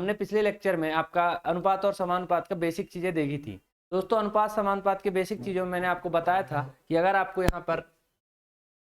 हमने पिछले लेक्चर में आपका अनुपात और समानुपात का बेसिक चीजें देखी थी। दोस्तों अनुपात समानुपात के बेसिक चीजों में मैंने आपको बताया था कि अगर आपको यहाँ पर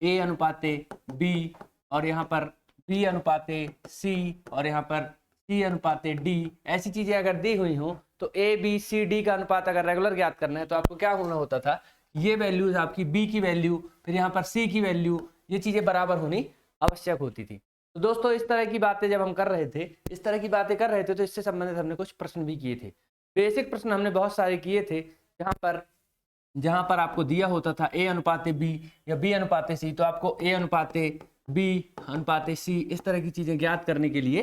A अनुपाते B और यहाँ पर B अनुपाते C और यहाँ पर C अनुपाते D ऐसी चीजें अगर दी हुई हो तो A B C D का अनुपात अगर रेगुलर ज्ञात करना है तो आपको क्या होना होता था, ये वैल्यूज आपकी B की वैल्यू फिर यहाँ पर C की वैल्यू, ये चीजें बराबर होनी आवश्यक होती थी। तो दोस्तों इस तरह की बातें जब हम कर रहे थे, इस तरह की बातें कर रहे थे तो इससे संबंधित हमने कुछ प्रश्न भी किए थे। बेसिक प्रश्न हमने बहुत सारे किए थे जहां पर आपको दिया होता था A अनुपाते B या B अनुपाते C, तो आपको A अनुपाते B अनुपाते C इस तरह की चीजें ज्ञात करने के लिए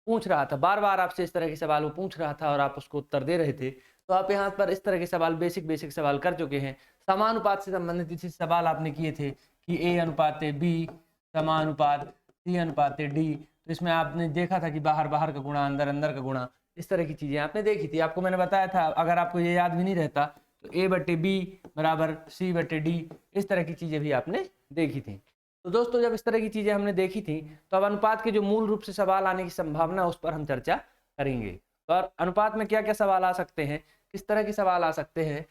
पूछ रहा था। बार बार आपसे इस तरह के सवाल वो पूछ रहा था और आप उसको उत्तर दे रहे थे। तो आप यहाँ पर इस तरह के सवाल बेसिक सवाल कर चुके हैं। समानुपात से संबंधित इसी सवाल आपने किए थे कि A अनुपाते B समानुपात C अनुपाते D। तो इसमें आपने देखा था कि बाहर बाहर का गुणा, अंदर अंदर का गुणा, इस तरह की चीजें आपने देखी थी। आपको मैंने बताया था अगर आपको ये याद भी नहीं रहता तो A बटे B बराबर C बटे D, इस तरह की चीजें भी आपने देखी थी। तो दोस्तों जब इस तरह की चीजें हमने देखी थी तो अब अनुपात के जो मूल रूप से सवाल आने की संभावना उस पर हम चर्चा करेंगे। तो और अनुपात में क्या क्या सवाल आ सकते हैं, किस तरह के सवाल आ सकते हैं,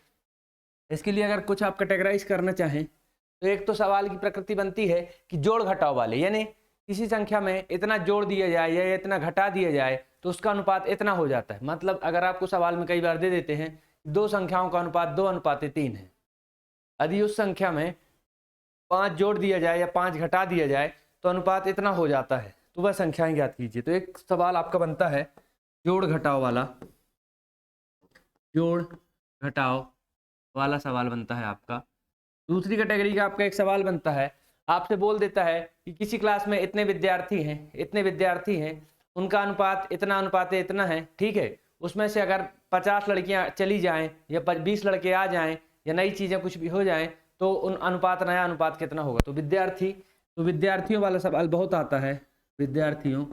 इसके लिए अगर कुछ आप कैटेगराइज करना चाहें तो एक तो सवाल की प्रकृति बनती है कि जोड़ घटाव वाले, यानी किसी संख्या में इतना जोड़ दिया जाए या इतना घटा दिया जाए तो उसका अनुपात इतना हो जाता है। मतलब अगर आपको सवाल में कई बार दे देते हैं दो संख्याओं का अनुपात 2 अनुपाते 3 है, यदि उस संख्या में 5 जोड़ दिया जाए या 5 घटा दिया जाए तो अनुपात इतना हो जाता है, तो वह संख्याएं ज्ञात कीजिए। तो एक सवाल आपका बनता है जोड़ घटाव वाला, जोड़ घटाव वाला सवाल बनता है आपका। दूसरी कैटेगरी का आपका एक सवाल बनता है, आपसे बोल देता है कि किसी क्लास में इतने विद्यार्थी हैं, उनका अनुपात इतना अनुपाते इतना है, ठीक है। उसमें से अगर 50 लड़कियां चली जाएं या 20 लड़के आ जाएं या नई चीजें कुछ भी हो जाएं तो नया अनुपात कितना होगा। तो विद्यार्थियों वाला सवाल बहुत आता है। विद्यार्थियों,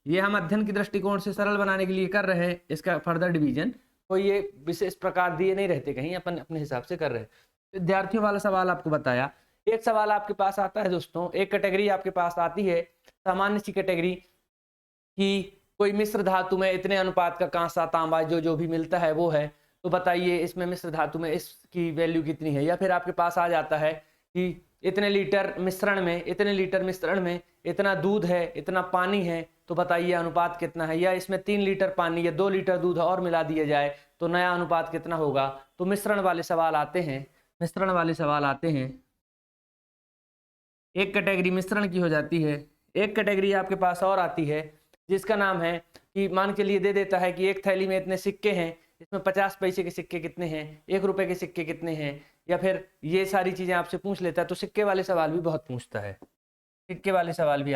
ये हम अध्ययन की दृष्टिकोण से सरल बनाने के लिए कर रहे हैं इसका फर्दर डिवीजन, कोई ये विशेष प्रकार दिए नहीं रहते कहीं, अपन अपने हिसाब से कर रहे हैं। विद्यार्थियों वाला सवाल आपको बताया। एक सवाल आपके पास आता है दोस्तों, एक कैटेगरी आपके पास आती है सामान्य सी कैटेगरी कि कोई मिश्र धातु में इतने अनुपात का कांसा तांबा जो भी मिलता है वो है, तो बताइए इसमें मिश्र धातु में इसकी वैल्यू कितनी है। या फिर आपके पास आ जाता है कि इतने लीटर मिश्रण में इतना दूध है, इतना पानी है, तो बताइए अनुपात कितना है। या इसमें 3 लीटर पानी या 2 लीटर दूध और मिला दिया जाए तो नया अनुपात कितना होगा। तो मिश्रण वाले सवाल आते हैं। एक कैटेगरी मिश्रण की हो जाती है। एक कैटेगरी आपके पास और आती है जिसका नाम है कि मान के लिए दे देता है कि एक थैली में इतने सिक्के हैं, इसमें 50 पैसे के सिक्के कितने हैं, 1 रुपए के सिक्के कितने हैं, या फिर ये सारी चीजें आपसे पूछ लेता है। तो सिक्के वाले सवाल भी बहुत पूछता है, तो ये सिक्के वाले सवाल भी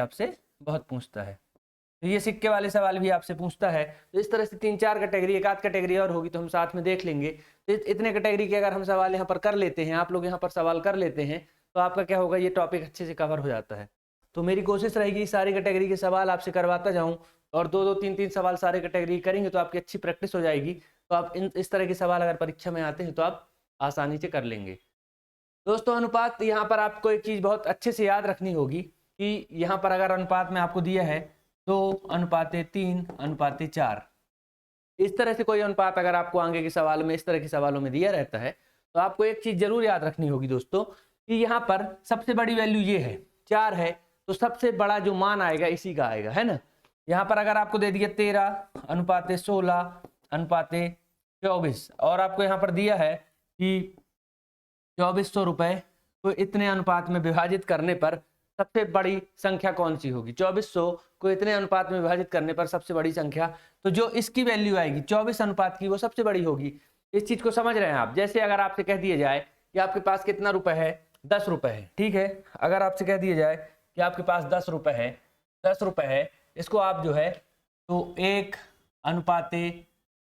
आपसे पूछता है। तो इस तरह से 3-4 कैटेगरी, एक आध कैटेगरी और होगी तो हम साथ में देख लेंगे। तो इतने कैटेगरी के अगर हम सवाल यहाँ पर कर लेते हैं, आप लोग यहाँ पर सवाल कर लेते हैं, तो आपका क्या होगा, ये टॉपिक अच्छे से कवर हो जाता है। तो मेरी कोशिश रहेगी सारी कैटेगरी के सवाल आपसे करवाता जाऊं और 2-2, 3-3 सवाल सारे कैटेगरी करेंगे तो आपकी अच्छी प्रैक्टिस हो जाएगी। तो आप इस तरह के सवाल अगर परीक्षा में आते हैं तो आप आसानी से कर लेंगे। दोस्तों अनुपात, यहाँ पर आपको एक चीज बहुत अच्छे से याद रखनी होगी कि यहाँ पर अगर अनुपात में आपको दिया है 2 अनुपाते 3 अनुपाते 4, इस तरह से कोई अनुपात अगर आपको आगे के सवाल में इस तरह के सवालों में दिया रहता है तो आपको एक चीज जरूर याद रखनी होगी दोस्तों कि यहाँ पर सबसे बड़ी वैल्यू ये है 4 है, तो सबसे बड़ा जो मान आएगा इसी का आएगा, है ना। यहाँ पर अगर आपको दे दिया 13 अनुपाते 16 अनुपाते 24 और आपको यहाँ पर दिया है कि 2400 रुपए को इतने अनुपात में विभाजित करने पर सबसे बड़ी संख्या कौन सी होगी। 2400 को इतने अनुपात में विभाजित करने पर सबसे बड़ी संख्या, तो जो इसकी वैल्यू आएगी 24 अनुपात की वो सबसे बड़ी होगी। इस चीज को समझ रहे हैं आप। जैसे अगर आपसे कह दिया जाए कि आपके पास कितना रुपए है, 10 रुपए है, ठीक है। अगर आपसे कह दिया जाए कि आपके पास 10 रुपए है, इसको आप जो है तो 1 अनुपाते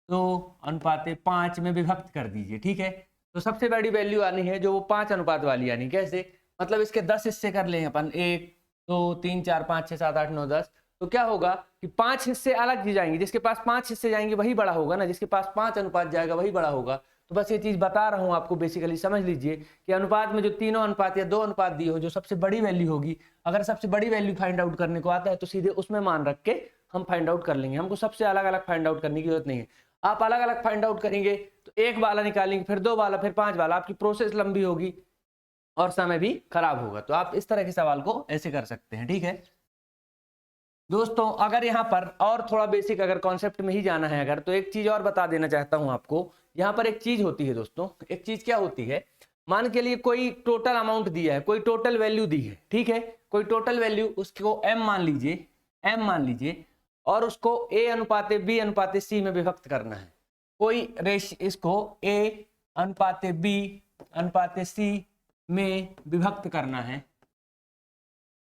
2 अनुपाते 5 में विभक्त कर दीजिए, ठीक है। तो सबसे बड़ी वैल्यू आनी है जो वो 5 अनुपात वाली आनी। कैसे, मतलब इसके 10 हिस्से कर लें अपन, 1 2 3 4 5 6 7 8 9 10, तो क्या होगा कि 5 हिस्से अलग की जाएंगे। जिसके पास 5 हिस्से जाएंगे वही बड़ा होगा ना, जिसके पास 5 अनुपात जाएगा वही बड़ा होगा। तो बस ये चीज बता रहा हूं आपको, बेसिकली समझ लीजिए कि अनुपात में जो तीनों अनुपात या 2 अनुपात दिए हो, जो सबसे बड़ी वैल्यू होगी, अगर सबसे बड़ी वैल्यू फाइंड आउट करने को आता है तो सीधे उसमें मान रख के हम फाइंड आउट कर लेंगे, हमको सबसे अलग अलग फाइंड आउट करने की जरूरत नहीं है। आप अलग अलग फाइंड आउट करेंगे तो एक वाला निकालेंगे, फिर 2 वाला, फिर 5 वाला, आपकी प्रोसेस लंबी होगी और समय भी खराब होगा। तो आप इस तरह के सवाल को ऐसे कर सकते हैं, ठीक है दोस्तों। अगर यहाँ पर और थोड़ा बेसिक अगर कॉन्सेप्ट में ही जाना है अगर, तो एक चीज और बता देना चाहता हूं आपको। यहाँ पर एक चीज होती है दोस्तों, एक चीज क्या होती है, मान के लिए कोई टोटल अमाउंट दिया है, कोई टोटल वैल्यू दी है, ठीक है, कोई टोटल वैल्यू, उसको m मान लीजिए, m मान लीजिए, और उसको a अनुपाते b अनुपाते c में विभक्त करना है। कोई रेश इसको a अनुपाते b अनुपाते c में विभक्त करना है,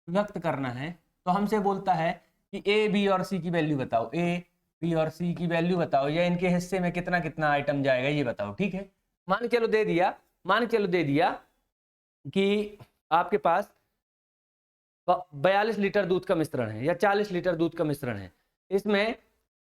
विभक्त करना है। तो हमसे बोलता है कि ए बी और सी की वैल्यू बताओ, ए बी और सी की वैल्यू बताओ, या इनके हिस्से में कितना कितना आइटम जाएगा ये बताओ, ठीक है। मान के चलो दे दिया, मान के चलो दे दिया कि आपके पास 42 लीटर दूध का मिश्रण है या 40 लीटर दूध का मिश्रण है, इसमें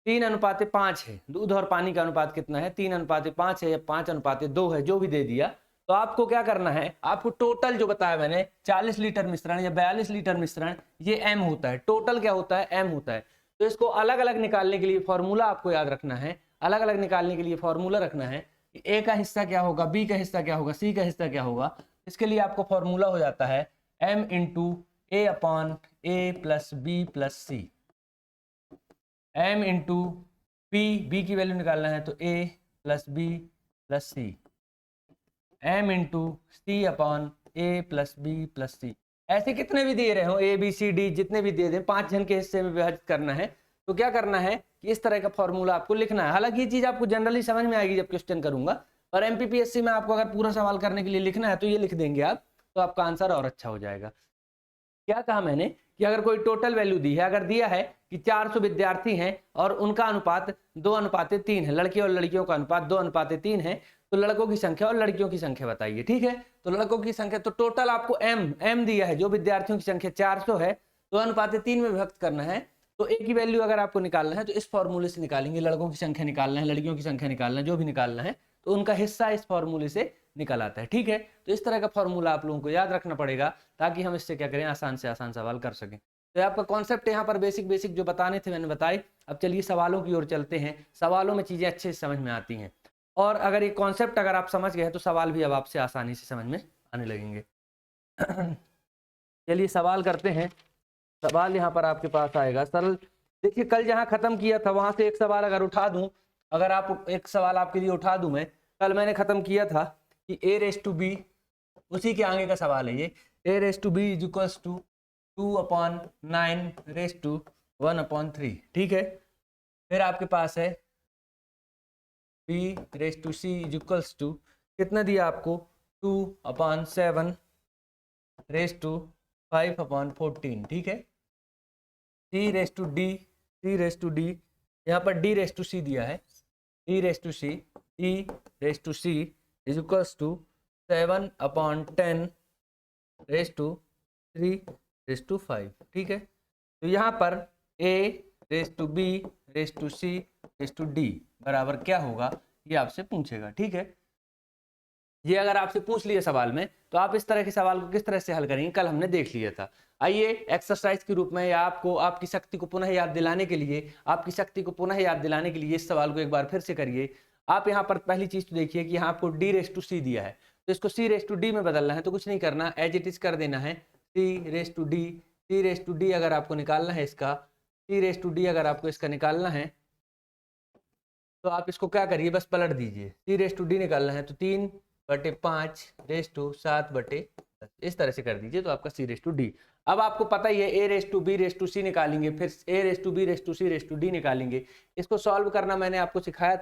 3:5 है, दूध और पानी का अनुपात कितना है, 3:5 है या 5:2 है, जो भी दे दिया। तो आपको क्या करना है, आपको टोटल जो बताया मैंने 40 लीटर मिश्रण या 42 लीटर मिश्रण, ये m होता है, टोटल क्या होता है, m होता है। तो इसको अलग अलग निकालने के लिए फॉर्मूला आपको याद रखना है, अलग अलग निकालने के लिए फॉर्मूला रखना है कि a का हिस्सा क्या होगा, b का हिस्सा क्या होगा, c का हिस्सा क्या होगा। इसके लिए आपको फॉर्मूला हो जाता है m into a upon a plus b plus c, m into b की वैल्यू निकालना है तो a plus b plus c, m into c upon a plus b plus c. ऐसे कितने भी दे रहे हो, ए बी सी डी जितने भी दे दें, 5 जन के हिस्से में विभाजित करना है। तो क्या करना है कि इस तरह का फॉर्मूला आपको लिखना है। हालांकि ये चीज आपको जनरली समझ में आएगी जब क्वेश्चन करूंगा, पर एमपीपीएससी में आपको अगर पूरा सवाल करने के लिए लिखना है तो ये लिख देंगे आप, तो आपका आंसर और अच्छा हो जाएगा। क्या कहा मैंने कि अगर कोई टोटल वैल्यू दी है, अगर दिया है कि 400 विद्यार्थी हैं और उनका अनुपात 2:3 है, लड़के और लड़कियों का अनुपात 2:3 है, तो लड़कों की संख्या और लड़कियों की संख्या बताइए, ठीक है। तो लड़कों की संख्या, तो टोटल आपको m दिया है, जो विद्यार्थियों की संख्या 400 है, 2:3 में विभक्त करना है। तो a की वैल्यू अगर आपको निकालना है तो इस फॉर्मूले से निकालेंगे, लड़कों की संख्या निकालना है, लड़कियों की संख्या निकालना है, जो भी निकालना है, तो उनका हिस्सा इस फॉर्मूले से निकल आता है, ठीक है। तो इस तरह का फॉर्मूला आप लोगों को याद रखना पड़ेगा ताकि हम इससे क्या करें, आसान से आसान सवाल कर सकें। तो आपका कॉन्सेप्ट यहाँ पर बेसिक जो बताने थे मैंने बताए। अब चलिए सवालों की ओर चलते हैं, सवालों में चीजें अच्छे से समझ में आती हैं, और अगर ये कॉन्सेप्ट अगर आप समझ गए तो सवाल भी अब आपसे आसानी से समझ में आने लगेंगे। चलिए सवाल करते हैं। सवाल यहाँ पर आपके पास आएगा सरल। देखिए कल जहाँ खत्म किया था वहां से एक सवाल अगर उठा दूं, अगर आप एक सवाल आपके लिए उठा दूं, मैं कल मैंने खत्म किया था कि a⁻b, उसी के आगे का सवाल है ये, a⁻b इज इक्वल्स टू 2/9⁻1/3, ठीक है। फिर आपके पास है b⁻c इज इक्वल्स टू कितना दिया आपको, 2/7⁵5/14, ठीक है। c⁻d यहाँ पर d⁻c दिया है, d⁻c इज इक्वल्स टू 7/10⁵3⁵5, ठीक है। तो यहाँ पर a⁻b⁻c⁻d बराबर क्या होगा, ये आपसे पूछेगा, ठीक है। ये अगर आपसे पूछ लिया सवाल में तो आप इस तरह के सवाल को किस तरह से हल करेंगे कल हमने देख लिया था। आइए एक्सरसाइज के रूप में या आपको आपकी शक्ति को पुनः याद दिलाने के लिए, इस सवाल को एक बार फिर से करिए। आप यहाँ पर पहली चीज तो देखिए कि यहाँ आपको d⁻c दिया है, तो इसको c⁻d में बदलना है, तो कुछ नहीं करना, एज इट इज कर देना है c⁻d अगर आपको निकालना है इसका, c⁻d अगर आपको इसका निकालना है तो आप इसको क्या करिए, बस पलट दीजिए। c⁻d निकालना है तो 3/5⁷7/10 इस तरह से कर दीजिए, तो आपका c⁻d। अब आपको पता ही है a⁻b⁻c निकालेंगे, फिर a⁻b⁻c⁻d निकालेंगे। इसको सॉल्व करना मैंने आपको सिखाया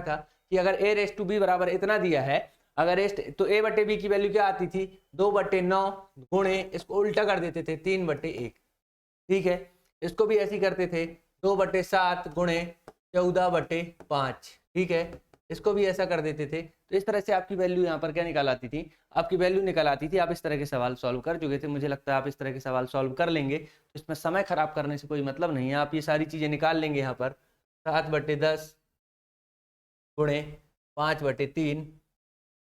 था, कि अगर a⁻b बराबर इतना दिया है, अगर तो a/b की वैल्यू क्या आती थी, 2/9 गुणे, इसको उल्टा कर देते थे 3/1, ठीक है। इसको भी ऐसे करते थे 2/7 गुणे 14/5, ठीक है। इसको भी ऐसा कर देते थे। तो इस तरह से आपकी वैल्यू यहाँ पर क्या निकाल आती थी, आपकी वैल्यू निकल आती थी। आप इस तरह के सवाल सॉल्व कर चुके थे, मुझे लगता है आप इस तरह के सवाल सॉल्व कर लेंगे, तो इसमें समय खराब करने से कोई मतलब नहीं है। आप ये सारी चीजें निकाल लेंगे यहाँ पर 7/10 गुणे 5/3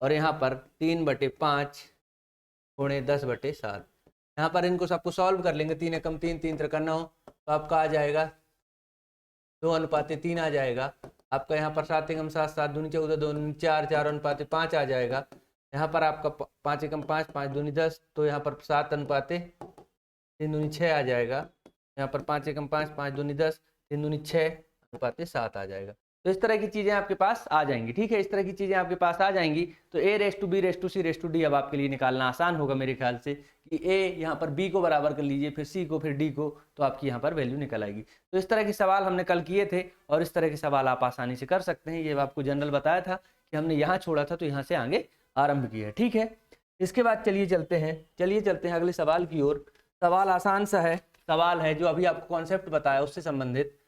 और यहाँ पर 3/5 गुणे 10/7। यहाँ पर इनको सबको सॉल्व कर लेंगे, 3 एकम 3, 3 त्रिका 9, तो आपका आ जाएगा 2:3 आ जाएगा। आपका यहाँ पर 7 एकम 7, 7 दूनी 14, 2 दूनी 4, 4:5 आ जाएगा। यहाँ पर आपका 5 एकम 5, 5 दूनी 10, तो यहाँ पर 7:3 दूनी 6 आ जाएगा। यहाँ पर 5 एकम 5, 5 दूनी 10, 3 दूनी 6:7 आ जाएगा। तो इस तरह की चीजें आपके पास आ जाएंगी। ठीक है, इस तरह की चीजें आपके पास आ जाएंगी। तो a⁻b⁻c⁻d अब आपके लिए निकालना आसान होगा मेरे ख्याल से, कि a यहाँ पर b को बराबर कर लीजिए, फिर c को, फिर d को, तो आपकी यहाँ पर वैल्यू निकल आएगी। तो इस तरह के सवाल हमने कल किए थे और इस तरह के सवाल आप आसानी से कर सकते हैं। ये आपको जनरल बताया था कि हमने यहाँ छोड़ा था तो यहाँ से आगे आरंभ किया है। ठीक है, इसके बाद चलिए चलते हैं अगले सवाल की ओर। सवाल आसान सा है, सवाल है जो अभी आपको कॉन्सेप्ट बताया उससे संबंधित।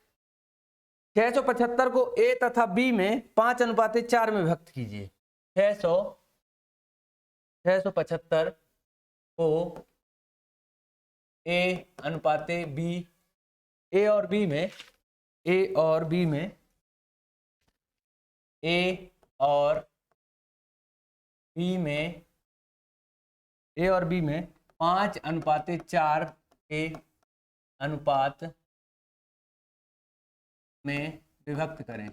675 को a तथा b में 5:4 में विभक्त कीजिए। 675 को a/b, a और b में a और b में 5:4 के अनुपात में विभक्त करें।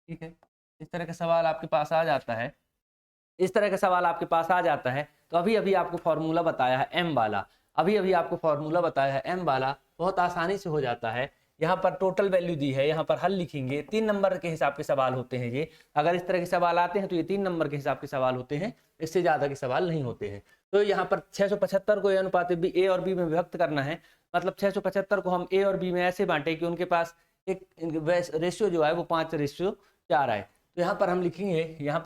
ठीक है, इस तरह का सवाल आपके पास आ जाता है, इस तरह का सवाल आपके पास आ जाता है। तो अभी आपको फॉर्मूला बताया है m वाला, आपको फॉर्मूला बताया है m वाला, बहुत आसानी से हो जाता है। यहाँ पर टोटल वैल्यू दी है, यहाँ पर हल लिखेंगे। 3 नंबर के हिसाब के सवाल होते हैं ये। अगर इस तरह के सवाल आते हैं तो ये 3 नंबर के हिसाब के सवाल होते हैं, इससे ज्यादा के सवाल नहीं होते हैं। तो यहाँ पर 675 को a और b में विभक्त करना है। मतलब 675 को हम a और b में ऐसे बांटे कि उनके पास एक रेशियो जो है वो 5:4 आए। तो यहाँ पर हम लिखेंगे, यहाँ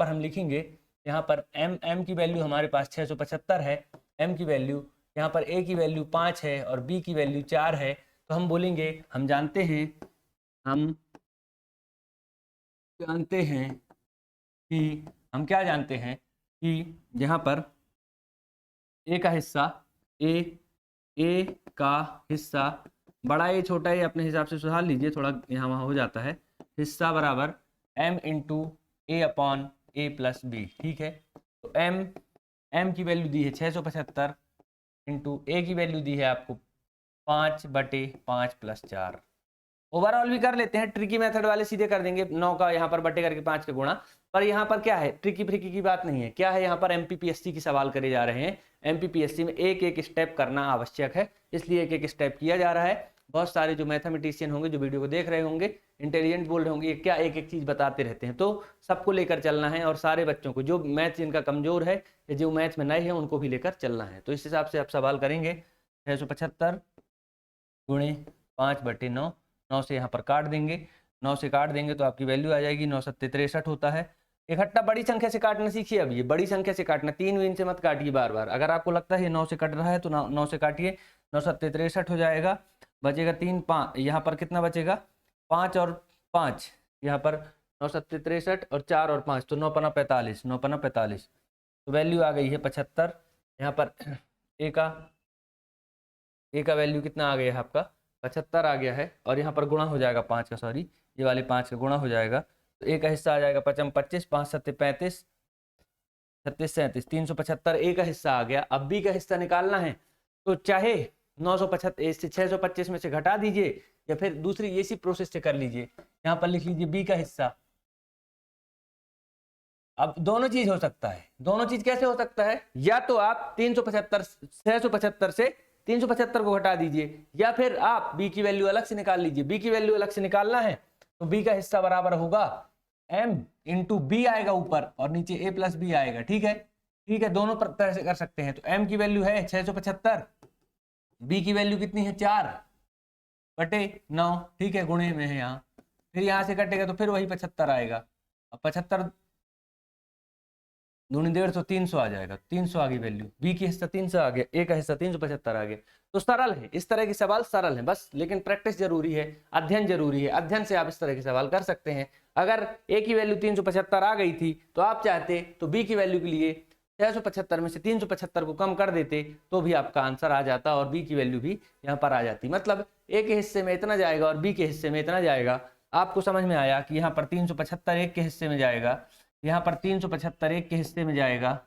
पर m की वैल्यू हमारे पास 675 है, m की वैल्यू, यहाँ पर a की वैल्यू 5 है और b की वैल्यू 4 है। तो हम बोलेंगे, हम जानते हैं कि यहाँ पर a का हिस्सा बड़ा ए छोटा ए अपने हिसाब से सुधार लीजिए, थोड़ा यहाँ वहाँ हो जाता है। हिस्सा बराबर m into a/a plus b। ठीक है, तो m की वैल्यू दी है 675 इंटू a की वैल्यू दी है आपको 5/5 प्लस 4। ओवरऑल भी कर लेते हैं, ट्रिकी मेथड वाले सीधे कर देंगे 9 का यहाँ पर बटे करके 5 का गुणा। पर यहाँ पर क्या है, ट्रिकी फ्रिकी की बात नहीं है। क्या है, यहाँ पर MPPSC की सवाल करे जा रहे हैं। MPPSC में एक एक स्टेप करना आवश्यक है, इसलिए एक एक स्टेप किया जा रहा है। बहुत सारे जो मैथमेटिशियन होंगे, जो वीडियो को देख रहे होंगे, इंटेलिजेंट बोल रहे होंगे, क्या एक एक चीज बताते रहते हैं। तो सबको लेकर चलना है और सारे बच्चों को, जो मैथ जिनका कमजोर है या जो मैथ में नए हैं, उनको भी लेकर चलना है। तो इस हिसाब से आप सवाल करेंगे। 675 गुणे 5/9, 9 से यहाँ पर काट देंगे, 9 से काट देंगे तो आपकी वैल्यू आ जाएगी 9×7 63 होता है। इकट्ठा बड़ी संख्या से काटना सीखिए। अब ये बड़ी संख्या से काटना, 3 से मत काटिए बार बार। अगर आपको लगता है 9 से कट रहा है तो 9 से काटिए, 9×7 63 हो जाएगा। बचेगा 3, 5, यहाँ पर कितना बचेगा, 5 और 5, यहाँ पर 9×7 63 और 4 और 5, तो 9×5 45, 9×5 45। तो वैल्यू आ गई है 75। यहाँ पर ए का वैल्यू कितना आ गया है आपका, 75 आ गया है। और यहाँ पर गुणा हो जाएगा 5 का, सॉरी ये वाले 5 का गुणा हो जाएगा। तो ए का हिस्सा आ जाएगा 55, 25, 5 7 35, 36 37, 375 ए का हिस्सा आ गया। अब बी का हिस्सा निकालना है, तो चाहे 975 से 625 में से घटा दीजिए या फिर दूसरी इसी प्रोसेस से कर लीजिए। यहाँ पर लिख लीजिए बी का हिस्सा। अब दोनों चीज हो सकता है। दोनों चीज कैसे हो सकता है, या तो आप 675 से 375 को घटा दीजिए, या फिर आप बी की वैल्यू अलग से निकाल लीजिए। बी की वैल्यू अलग से निकालना है तो बी का हिस्सा बराबर होगा m इंटू बी आएगा ऊपर और नीचे a प्लस बी आएगा। ठीक है, दोनों तरह से कर सकते हैं। तो m की वैल्यू है 675, b की वैल्यू कितनी है 4/9। ठीक है, गुणे में है यहाँ, फिर यहाँ से कटेगा तो फिर वही 75 आएगा। अब 75 दूनी 150, 300 आ जाएगा। 300 आ गई वैल्यू, बी की हिस्सा 300 आ गया, ए का हिस्सा 375 आ गया। तो सरल है, इस तरह के सवाल सरल है बस, लेकिन प्रैक्टिस जरूरी है, अध्ययन जरूरी है। अध्ययन से आप इस तरह के सवाल कर सकते हैं। अगर ए की वैल्यू 375 आ गई थी तो आप चाहते तो बी की वैल्यू के लिए 675 में से 375 को कम कर देते तो भी आपका आंसर आ जाता और बी की वैल्यू भी यहाँ पर आ जाती। मतलब ए के हिस्से में इतना जाएगा और बी के हिस्से में इतना जाएगा। आपको समझ में आया कि यहाँ पर 375 एक के हिस्से में जाएगा, यहाँ पर 375 एक के हिस्से में जाएगा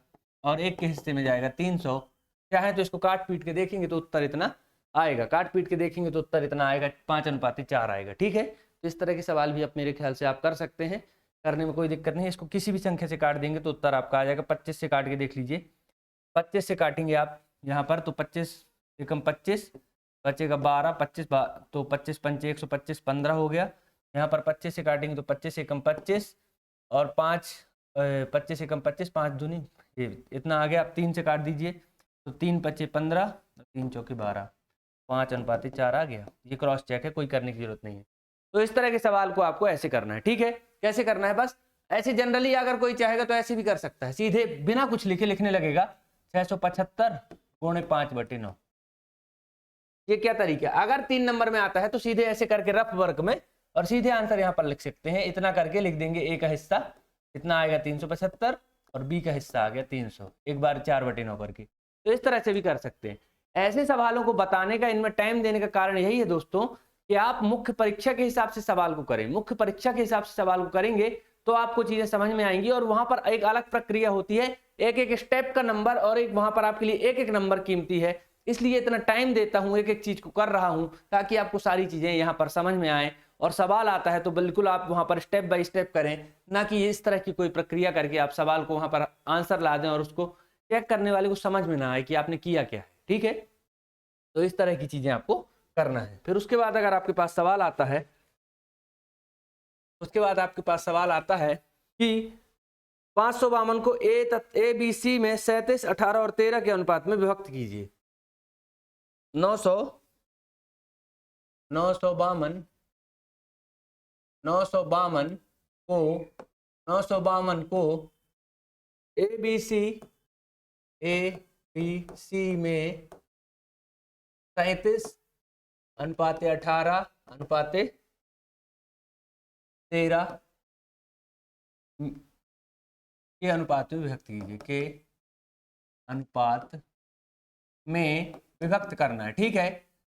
और एक के हिस्से में जाएगा 300। चाहे तो इसको काट पीट के देखेंगे तो उत्तर इतना आएगा, काट पीट के देखेंगे तो उत्तर इतना आएगा, 5:4 आएगा। ठीक है, तो इस तरह के सवाल भी आप मेरे ख्याल से आप कर सकते हैं, करने में कोई दिक्कत नहीं है। इसको किसी भी संख्या से काट देंगे तो उत्तर आपका आ जाएगा। 25 से काट के देख लीजिए, 25 से काटेंगे आप यहाँ पर तो 25 एकम 25 बचेगा 12, 25 तो 25 पंचे 125, 15 हो गया। यहाँ पर 25 से काटेंगे तो 25 एकम 25 और 5 25 एकम 25, 5 दूनी ये इतना आ गया। आप 3 से काट दीजिए तो 3 पच्चे 15, 3 चौके 12, 5:4 आ गया। ये क्रॉस चेक है, कोई करने की जरूरत नहीं है। तो इस तरह के सवाल को आपको ऐसे करना है। ठीक है, कैसे करना है, बस ऐसे जनरली अगर कोई चाहेगा तो ऐसे भी कर सकता है, सीधे बिना कुछ लिखे लिखने लगेगा 675 गुणे 5/9। ये क्या तरीका, अगर 3 नंबर में आता है तो सीधे ऐसे करके रफ वर्क में और सीधे आंसर यहाँ पर लिख सकते हैं। इतना करके लिख देंगे, ए का हिस्सा इतना आएगा 375 और बी का हिस्सा आ गया 300, एक बार 4/9 करके। तो इस तरह से भी कर सकते हैं। ऐसे सवालों को बताने का, इनमें टाइम देने का कारण यही है दोस्तों कि आप मुख्य परीक्षा के हिसाब से सवाल को करें। मुख्य परीक्षा के हिसाब से सवाल को करेंगे तो आपको चीजें समझ में आएंगी और वहां पर एक अलग प्रक्रिया होती है, एक एक स्टेप का नंबर और एक वहां पर आपके लिए एक एक नंबर कीमती है। इसलिए इतना टाइम देता हूं, एक एक चीज को कर रहा हूं ताकि आपको सारी चीजें यहाँ पर समझ में आए। और सवाल आता है तो बिल्कुल आप वहां पर स्टेप बाय स्टेप करें, ना कि इस तरह की कोई प्रक्रिया करके आप सवाल को वहां पर आंसर ला दें और उसको चेक करने वाले को समझ में ना आए कि आपने किया क्या है। ठीक है, तो इस तरह की चीजें आपको करना है। फिर उसके बाद अगर आपके पास सवाल आता है, उसके बाद आपके पास सवाल आता है कि 552 को ए बी सी में 37, 18 और 13 के अनुपात में विभक्त कीजिए। 952 को ए बी सी में 37:18:13 के अनुपात में विभक्त कीजिए, के अनुपात में विभक्त करना है। ठीक है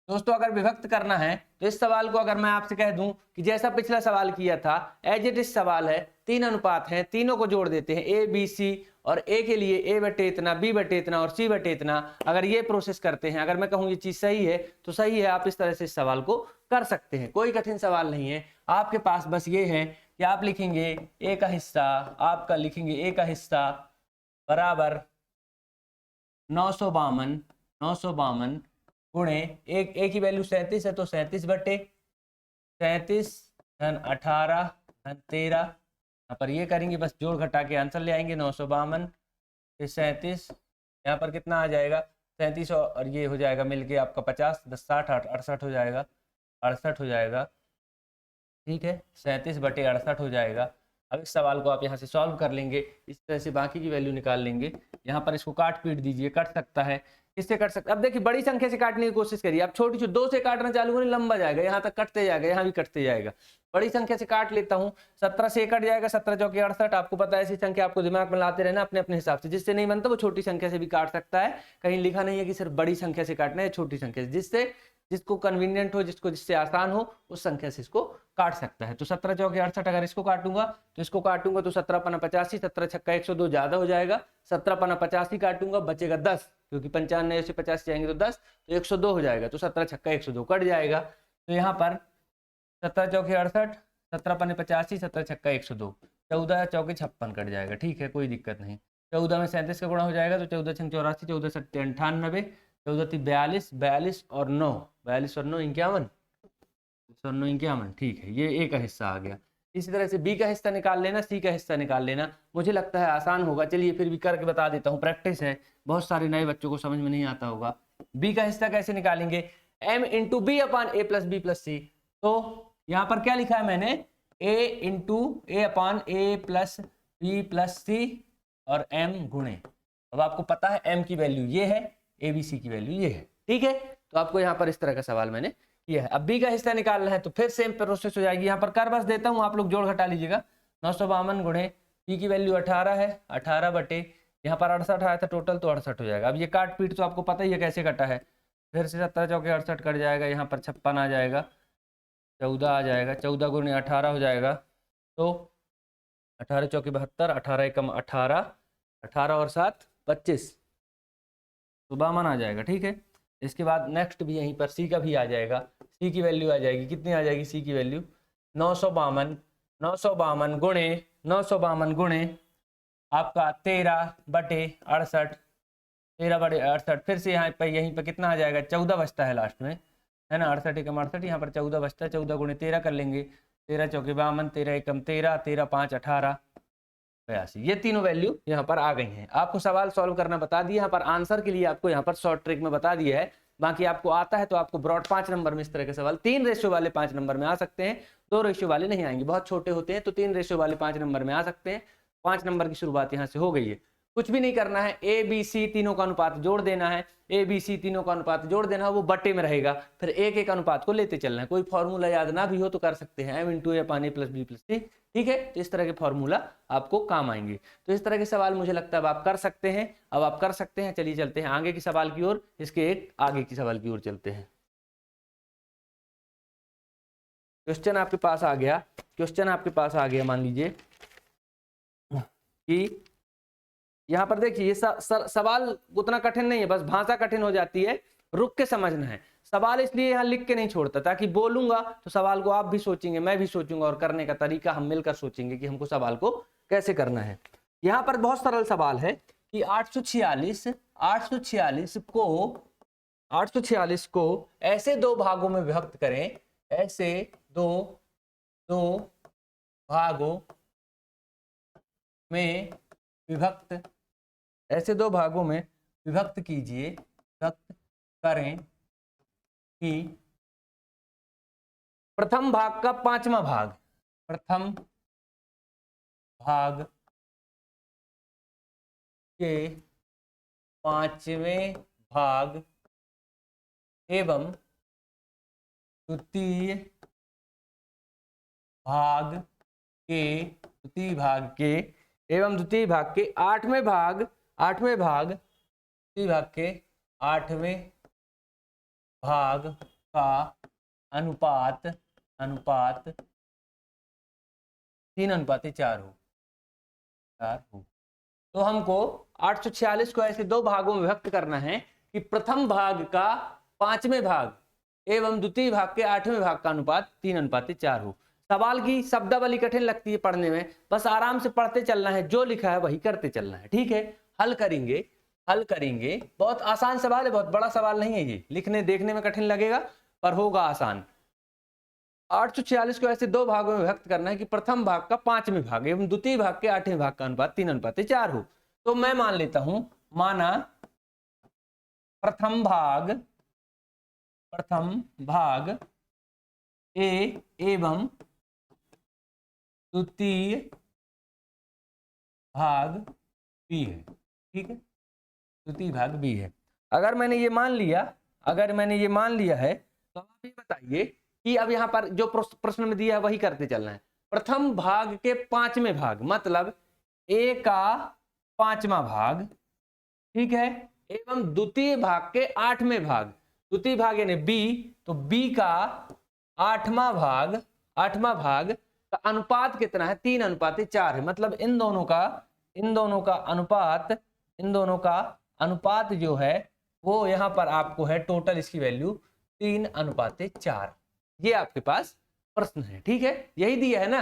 दोस्तों, अगर विभक्त करना है तो इस सवाल को अगर मैं आपसे कह दूं कि जैसा पिछला सवाल किया था एज इट इज सवाल है, 3 अनुपात हैं, तीनों को जोड़ देते हैं, ए बी सी, और ए के लिए ए बटे इतना, बी बटे इतना और सी बटे इतना। अगर ये प्रोसेस करते हैं, अगर मैं कहूँ ये चीज सही है तो सही है, आप इस तरह से इस सवाल को कर सकते हैं। कोई कठिन सवाल नहीं है, आपके पास बस ये है कि आप लिखेंगे ए का हिस्सा, आपका लिखेंगे ए का हिस्सा बराबर 952 गुणे एक की वैल्यू 37 है तो 37/37 धन 18 धन 13, यहाँ पर ये करेंगे, बस जोड़ घटा के आंसर ले आएंगे। 952 फिर 37, यहाँ पर कितना आ जाएगा 37 और ये हो जाएगा मिलके आपका 50, 10 60 68 हो जाएगा, 68 हो जाएगा। ठीक है, 37/68 हो जाएगा। अब इस सवाल को आप यहाँ से सॉल्व कर लेंगे, इस तरह से बाकी की वैल्यू निकाल लेंगे। यहाँ पर इसको काट पीट दीजिए, कट सकता है, इससे कट सकता है। अब देखिए बड़ी संख्या से काटने की कोशिश करिए, आप छोटी 2 से काटना चालू करें, लंबा जाएगा, यहाँ तक कटते जाएगा, यहाँ भी कटते जाएगा। बड़ी संख्या से काट लेता हूँ, 17 से कट जाएगा, 17 चौके 68। आपको पता है ऐसी संख्या आपको दिमाग में लाते रहना अपने अपने हिसाब से, जिससे नहीं बनता वो छोटी संख्या से भी काट सकता है। कहीं लिखा नहीं है कि सिर्फ बड़ी संख्या से काटना है, छोटी संख्या से, जिससे जिसको कन्वीनियंट हो, जिससे आसान हो, उस संख्या से इसको काट सकता है। तो 17 चौके 68, अगर इसको काटूंगा तो 17×5=85, 17 छक्का 102 ज्यादा हो जाएगा, 17×85 काटूंगा बचेगा 10, क्योंकि 95 से 50 जाएंगे तो 10, तो 102 हो जाएगा, तो 17 छक्का 102 कट जाएगा। तो यहाँ पर 17 चौके 68, 17×85, 17 छक्का 102, 14 चौके 56 कट जाएगा। ठीक है, कोई दिक्कत नहीं। 14 में 37 का गुणा हो जाएगा तो 14 छंग 84, 14 सत्ते 98, 14 × 42, 42 और 9, 42 और 9 51, 51। ठीक है, ये ए का हिस्सा आ गया। इसी तरह से बी का हिस्सा निकाल लेना, सी का हिस्सा निकाल लेना। मुझे लगता है आसान होगा, चलिए फिर भी करके बता देता हूँ, प्रैक्टिस है, बहुत सारे नए बच्चों को समझ में नहीं आता होगा। बी का हिस्सा कैसे निकालेंगे, m × b / a + b + c। तो यहाँ पर क्या लिखा है मैंने, a × a / a + b + c और m गुणे, अब आपको पता है m की वैल्यू ये है, ABC की वैल्यू ये है। ठीक है, तो आपको यहाँ पर इस तरह का सवाल मैंने किया है। अब बी का हिस्सा निकालना है तो फिर सेम प्रोसेस हो जाएगी। यहाँ पर कर बस देता हूँ, आप लोग जोड़ घटा लीजिएगा। 952 गुणे पी की वैल्यू 18 है, 18 बटे यहाँ पर 68 आया था टोटल, तो 68 हो जाएगा। अब ये काट पीट तो आपको पता ही है कैसे कटा है, फिर से 17 चौके 68 कट जाएगा, यहाँ पर 56 आ जाएगा, 14 आ जाएगा, 14 गुणे 18 हो जाएगा, तो 18 चौके 72, 18 एकम 18, 18 और 7 25, तो 52 आ जाएगा। ठीक है, इसके बाद नेक्स्ट भी यहीं पर सी का भी आ जाएगा। सी की वैल्यू आ जाएगी, कितनी आ जाएगी सी की वैल्यू? 952 952 गुणे 952 गुणे आपका 13/68, 13/68। फिर से यहाँ पर यहीं पर कितना आ जाएगा? 14 बचता है लास्ट में, है ना। 68 एकम 68, यहाँ पर 14 बचता है। 14 गुणे 13 कर लेंगे, 13 चौके 52, 13 एकम 13, 13 5 18 82। ये तीनों वैल्यू यहाँ पर आ गई हैं। आपको सवाल सॉल्व करना बता दिया, यहाँ पर आंसर के लिए आपको यहाँ पर शॉर्ट ट्रिक में बता दिया है। बाकी आपको आता है तो आपको ब्रॉड 5 नंबर में इस तरह के सवाल 3 रेशियो वाले 5 नंबर में आ सकते हैं, 2 रेशियो वाले नहीं आएंगे। बहुत छोटे होते हैं तो 3 रेशियो वाले 5 नंबर में आ सकते हैं। 5 नंबर की शुरुआत यहाँ से हो गई है। कुछ भी नहीं करना है, ए बी सी तीनों का अनुपात जोड़ देना है। ए बी सी तीनों का अनुपात जोड़ देना है, वो बटे में रहेगा। फिर एक एक अनुपात को लेते चलना है। कोई फॉर्मूला याद ना भी हो तो कर सकते हैं, m इंटू ए पानी प्लस बी प्लस सी। ठीक है, तो इस तरह के फॉर्मूला आपको काम आएंगे। तो इस तरह के सवाल मुझे लगता है अब आप कर सकते हैं। अब आप कर सकते हैं। चलिए चलते हैं आगे की सवाल की ओर। इसके एक आगे की सवाल की ओर चलते हैं। क्वेश्चन आपके पास आ गया, क्वेश्चन आपके पास आ गया। मान लीजिए कि यहाँ पर देखिए, सवाल उतना कठिन नहीं है, बस भाषा कठिन हो जाती है, रुक के समझना है। सवाल इसलिए यहाँ लिख के नहीं छोड़ता ताकि बोलूंगा तो सवाल को आप भी सोचेंगे, मैं भी सोचूंगा, और करने का तरीका हम मिलकर सोचेंगे कि हमको सवाल को कैसे करना है। यहाँ पर बहुत सरल सवाल है कि 846 को ऐसे दो भागों में विभक्त करें, ऐसे दो भागों में विभक्त, ऐसे दो भागों में विभक्त कीजिए, विभक्त करें कि प्रथम भाग का 5वां भाग, प्रथम भाग के 5वें भाग एवं द्वितीय भाग के 8वें भाग, द्वितीय भाग के 8वें भाग का अनुपात 3:4 हो। तो हमको 846 को ऐसे दो भागों में विभक्त करना है कि प्रथम भाग का 5वें भाग एवं द्वितीय भाग के 8वें भाग का अनुपात 3:4 हो। सवाल की शब्दावली कठिन लगती है पढ़ने में, बस आराम से पढ़ते चलना है, जो लिखा है वही करते चलना है। ठीक है, हल करेंगे। बहुत आसान सवाल है, बहुत बड़ा सवाल नहीं है ये। लिखने देखने में कठिन लगेगा पर होगा आसान। 846 को ऐसे दो भागों में विभक्त करना है कि प्रथम भाग का 5वें भाग एवं द्वितीय भाग के 8वें भाग का अनुपात 3:4 हो। तो मैं मान लेता हूं, माना प्रथम भाग ए एवं द्वितीय भाग बी है। ठीक है, द्वितीय भाग बी है। अगर मैंने ये मान लिया है तो आप ये बताइए कि अब यहाँ पर जो प्रश्न में दिया है वही करते चलना है। प्रथम भाग के 5वें भाग मतलब ए का 5वां भाग, ठीक है, एवं द्वितीय भाग के 8वें भाग, द्वितीय भाग यानी बी, तो बी का 8वां भाग का अनुपात कितना है? 3:4 है। मतलब इन दोनों का अनुपात जो है वो यहाँ पर आपको है टोटल, इसकी वैल्यू 3:4। ये आपके पास प्रश्न है। ठीक है, यही दिया है ना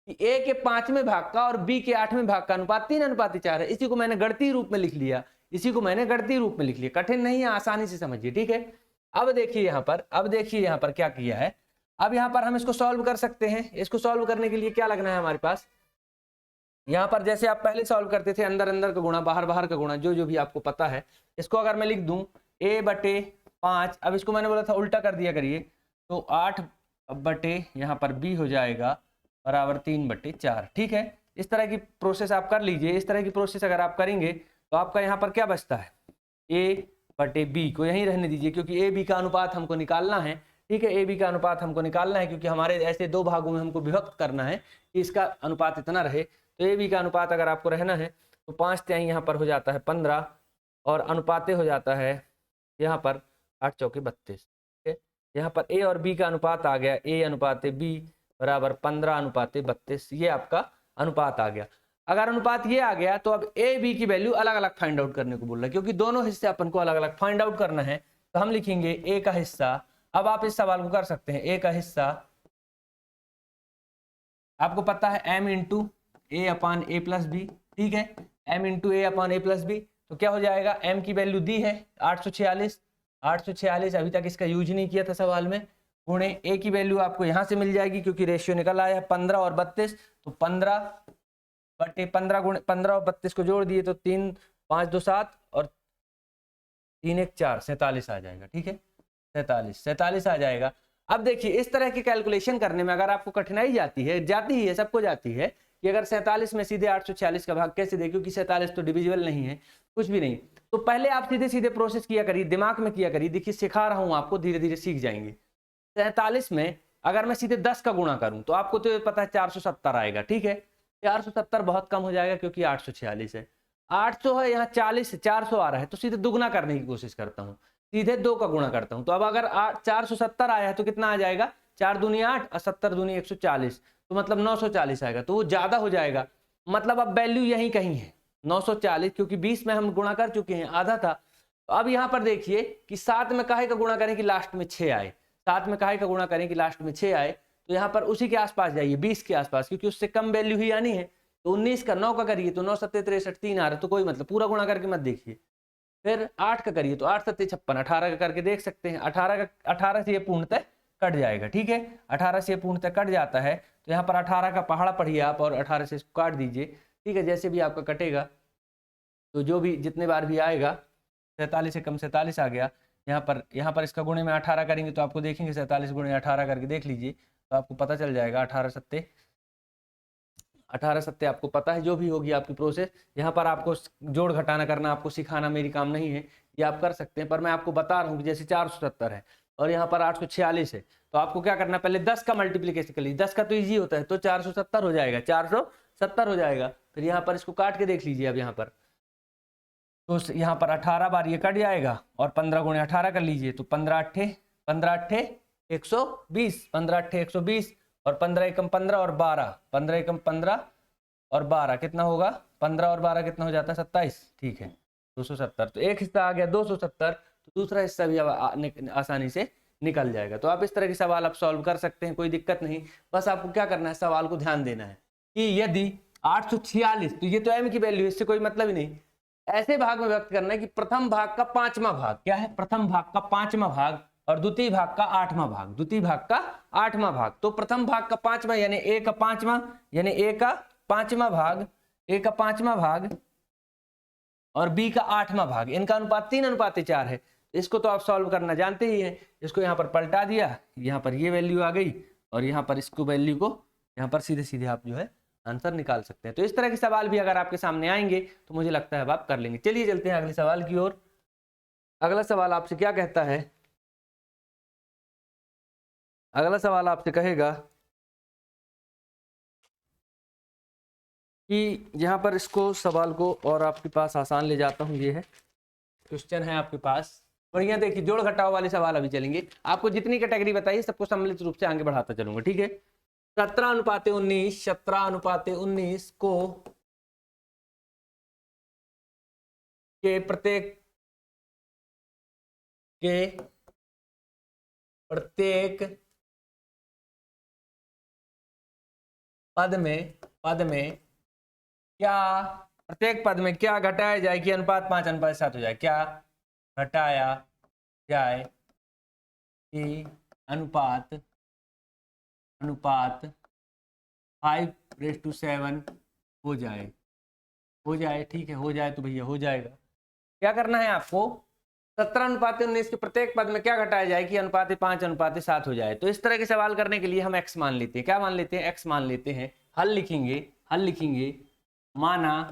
कि ए के 5वें भाग का और बी के 8वें भाग का अनुपात 3:4 है। इसी को मैंने गणितीय रूप में लिख लिया, कठिन नहीं है, आसानी से समझिए। ठीक है, अब देखिए यहाँ पर क्या किया है। अब यहाँ पर हम इसको सॉल्व कर सकते हैं। इसको सॉल्व करने के लिए क्या लगना है हमारे पास? यहाँ पर जैसे आप पहले सॉल्व करते थे, अंदर अंदर का गुणा, बाहर बाहर का गुणा, जो भी आपको पता है, इसको अगर मैं लिख दूं a/5, अब इसको मैंने बोला था उल्टा कर दिया करिए, तो 8 यहाँ पर b हो जाएगा बराबर 3/4। ठीक है, इस तरह की प्रोसेस आप कर लीजिए। इस तरह की प्रोसेस अगर आप करेंगे तो आपका यहाँ पर क्या बचता है? a/b को यहीं रहने दीजिए, क्योंकि ए बी का अनुपात हमको निकालना है। ठीक है, ए बी का अनुपात हमको निकालना है, क्योंकि हमारे ऐसे दो भागों में हमको विभक्त करना है कि इसका अनुपात इतना रहे। तो ए बी का अनुपात अगर आपको रहना है तो 5 यहाँ पर हो जाता है 15, और अनुपाते हो जाता है यहाँ पर 8 चौके 32। ठीक है, यहाँ पर ए और बी का अनुपात आ गया, a/b बराबर 15/32। ये आपका अनुपात आ गया। अगर अनुपात ये आ गया तो अब ए बी की वैल्यू अलग अलग फाइंड आउट करने को बोल रहा है, क्योंकि दोनों हिस्से अपन को अलग अलग फाइंड आउट करना है। तो हम लिखेंगे ए का हिस्सा। अब आप इस सवाल को कर सकते हैं, ए का हिस्सा आपको पता है m इंटू ए अपान ए प्लस बी, ठीक है, m इंटू ए अपान ए प्लस बी। तो क्या हो जाएगा, m की वैल्यू दी है 846, अभी तक इसका यूज नहीं किया था सवाल में, गुणे a की वैल्यू आपको यहाँ से मिल जाएगी क्योंकि रेशियो निकल आया है 15 और 32, तो 15 गुणे 15 और 32 को जोड़ दिए तो 3 5 2 7 और 3 1 4 47 आ जाएगा, ठीक है, 47 आ जाएगा। अब देखिए इस तरह की कैलकुलेशन करने में अगर आपको कठिनाई जाती है सबको जाती है कि अगर 47 में सीधे 846 का भाग कैसे दे, क्योंकि 47 तो डिविजिबल नहीं है, कुछ भी नहीं। तो पहले आप सीधे सीधे प्रोसेस किया करिए, दिमाग में किया करिए। देखिए सिखा रहा हूं आपको, धीरे धीरे सीख जाएंगे। 47 में अगर मैं सीधे 10 का गुणा करूं तो आपको तो पता है 470 आएगा, ठीक है। 470 बहुत कम हो जाएगा क्योंकि 846 है, 800 है, यहाँ 40 400 आ रहा है, तो सीधे दुगना करने की कोशिश करता हूँ, सीधे 2 का गुणा करता हूं। तो अब अगर 470 आया है तो कितना आ जाएगा, 4 दूनी 8 और 70 दूनी 140, तो मतलब 940 आएगा, तो वो ज्यादा हो जाएगा। मतलब अब वैल्यू यही कहीं है 940, क्योंकि 20 में हम गुणा कर चुके हैं, आधा था। तो अब यहाँ पर देखिए कि 7 में काहे का गुणा करें कि लास्ट में 6 आए, 7 में काहे का गुणा करें कि लास्ट में 6 आए। तो यहाँ पर उसी के आसपास जाइए, 20 के आसपास, क्योंकि उससे कम वैल्यू ही आनी है। तो 19 का 9 का करिए तो 9 7 63 3 आ रहा है, तो कोई मतलब पूरा गुणा करके मत देखिए। फिर 8 का करिए तो 8 7 56, 18 का करके देख सकते हैं, 18 से ये पूर्णतः कट जाएगा, ठीक है, 18 से ये पूर्णतः कट जाता है। तो यहाँ पर 18 का पहाड़ा पढ़िए आप और 18 से इसको काट दीजिए, ठीक है। जैसे भी आपका कटेगा तो जो भी जितने बार भी आएगा, 47 से कम 47 आ गया। यहाँ पर इसका गुणे में 18 करेंगे तो आपको देखेंगे 47 गुणे 18 करके देख लीजिए, तो आपको पता चल जाएगा 18 सत्ते आपको पता है जो भी होगी आपकी प्रोसेस। यहाँ पर आपको जोड़ घटाना करना आपको सिखाना मेरी काम नहीं है, ये आप कर सकते हैं, पर मैं आपको बता रहा हूँ कि जैसे 470 है और यहाँ पर 846 है, तो आपको क्या करना है, पहले 10 का मल्टीप्लीकेशन कर लीजिए, 10 का तो ईजी होता है, तो 470 हो जाएगा, 470 हो जाएगा। फिर यहाँ पर इसको काट के देख लीजिए, अब यहाँ पर तो यहाँ पर 18 बार ये कट जाएगा और 15 गुणे 18 कर लीजिए, तो 15 अट्ठे 120, 15 अट्ठे 120 और 15 एकम 15 और 12, 15 एकम 15 और 12 कितना होगा, 15 और 12 कितना हो जाता है 27, ठीक है 270। तो एक हिस्सा आ गया 270, तो दूसरा हिस्सा भी आसानी से निकल जाएगा। तो आप इस तरह के सवाल आप सॉल्व कर सकते हैं, कोई दिक्कत नहीं। बस आपको क्या करना है, सवाल को ध्यान देना है कि यदि 846, तो ये तो m की वैल्यू है, इससे कोई मतलब ही नहीं, ऐसे भाग में व्यक्त करना है कि प्रथम भाग का 5वां भाग क्या है, प्रथम भाग का 5वां भाग और द्वितीय भाग का 8वां भाग, द्वितीय भाग का 8वां भाग। तो प्रथम भाग का 5वां यानी a का 5वां, यानी a का 5वां भाग, a का 5वां भाग और b का 8वां भाग, इनका अनुपात 3:4 है। इसको तो आप सॉल्व करना जानते ही हैं। इसको यहाँ पर पलटा दिया, यहाँ पर ये वैल्यू आ गई और यहाँ पर इसको वैल्यू को यहाँ पर सीधे सीधे आप जो है आंसर निकाल सकते हैं। तो इस तरह के सवाल भी अगर आपके सामने आएंगे तो मुझे लगता है अब आप कर लेंगे। चलिए चलते हैं अगले सवाल की ओर। अगला सवाल आपसे क्या कहता है, अगला सवाल आपसे कहेगा कि यहाँ पर इसको सवाल को और आपके पास आसान ले जाता हूँ। ये है क्वेश्चन है आपके पास, बढ़िया देखिए, जोड़ घटाव वाले सवाल अभी चलेंगे। आपको जितनी कैटेगरी बताइए सबको सम्मिलित रूप से आगे बढ़ाता चलूंगा, ठीक है। 17:19 को के प्रत्येक पद में क्या, प्रत्येक पद में क्या घटाया जाए कि अनुपात 5:7 हो जाए, क्या घटाया जाए कि अनुपात 5:7 हो जाए, ठीक है, हो जाए तो भैया हो जाएगा। क्या करना है आपको, 17:19 के प्रत्येक पद में क्या घटाया जाए कि अनुपात 5:7 हो जाए। तो इस तरह के सवाल करने के लिए हम x मान लेते हैं, क्या मान लेते हैं, x मान लेते हैं। हल लिखेंगे माना,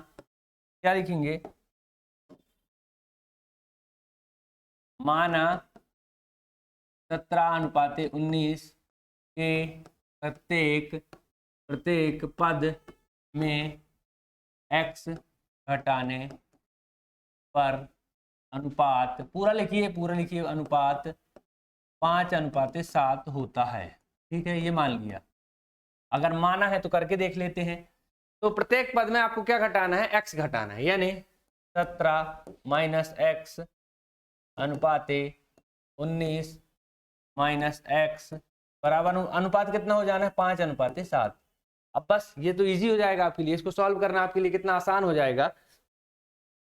क्या लिखेंगे, माना 17:19 के प्रत्येक पद में x घटाने पर अनुपात, पूरा लिखिए अनुपात 5:7 होता है, ठीक है, ये मान लिया। अगर माना है तो करके देख लेते हैं। तो प्रत्येक पद में आपको क्या घटाना है, x घटाना है, यानी 17 माइनस x अनुपाते 19 माइनस x बराबर अनुपात कितना हो जाना है, 5:7। अब बस ये तो इजी हो जाएगा आपके लिए, इसको सॉल्व करना आपके लिए कितना आसान हो जाएगा।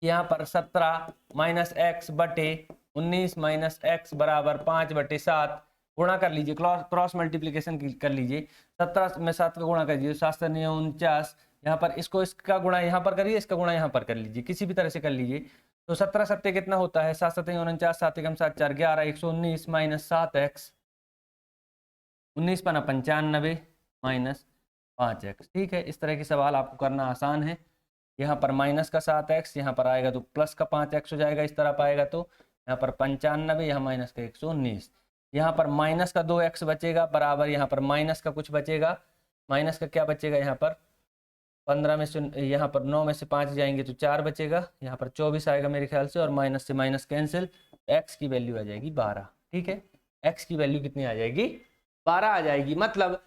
यहाँ पर 17 माइनस एक्स बटे 19 माइनस एक्स बराबर 5/7 गुणा कर लीजिए, क्रॉस मल्टीप्लीकेशन कर लीजिए। 17 में 7 का गुणा कर लीजिए, 7 से 9 49। यहाँ पर इसको इसका गुणा यहाँ पर करिए, इसका गुणा यहाँ पर कर लीजिए, किसी भी तरह से कर लीजिए। तो 17 सत्ते कितना होता है, 7 7 49, 7 एकम 7 4 11, 119 माइनस 7x 19 पना 95 माइनस 5x। ठीक है, इस तरह के सवाल आपको करना आसान है। यहाँ पर माइनस का 7x, यहाँ पर आएगा तो प्लस का 5x हो जाएगा, इस तरफ आएगा तो यहाँ पर 95, यहाँ माइनस का 119, यहाँ पर माइनस का 2x बचेगा बराबर, यहाँ पर माइनस का कुछ बचेगा, माइनस का क्या बचेगा, यहाँ पर 15 में से, यहाँ पर 9 में से 5 जाएंगे तो 4 बचेगा, यहाँ पर 24 आएगा मेरे ख्याल से, और माइनस से माइनस कैंसिल, x की वैल्यू आ जाएगी 12। ठीक है, x की वैल्यु कितनी आ जाएगी, 12 आ जाएगी। मतलब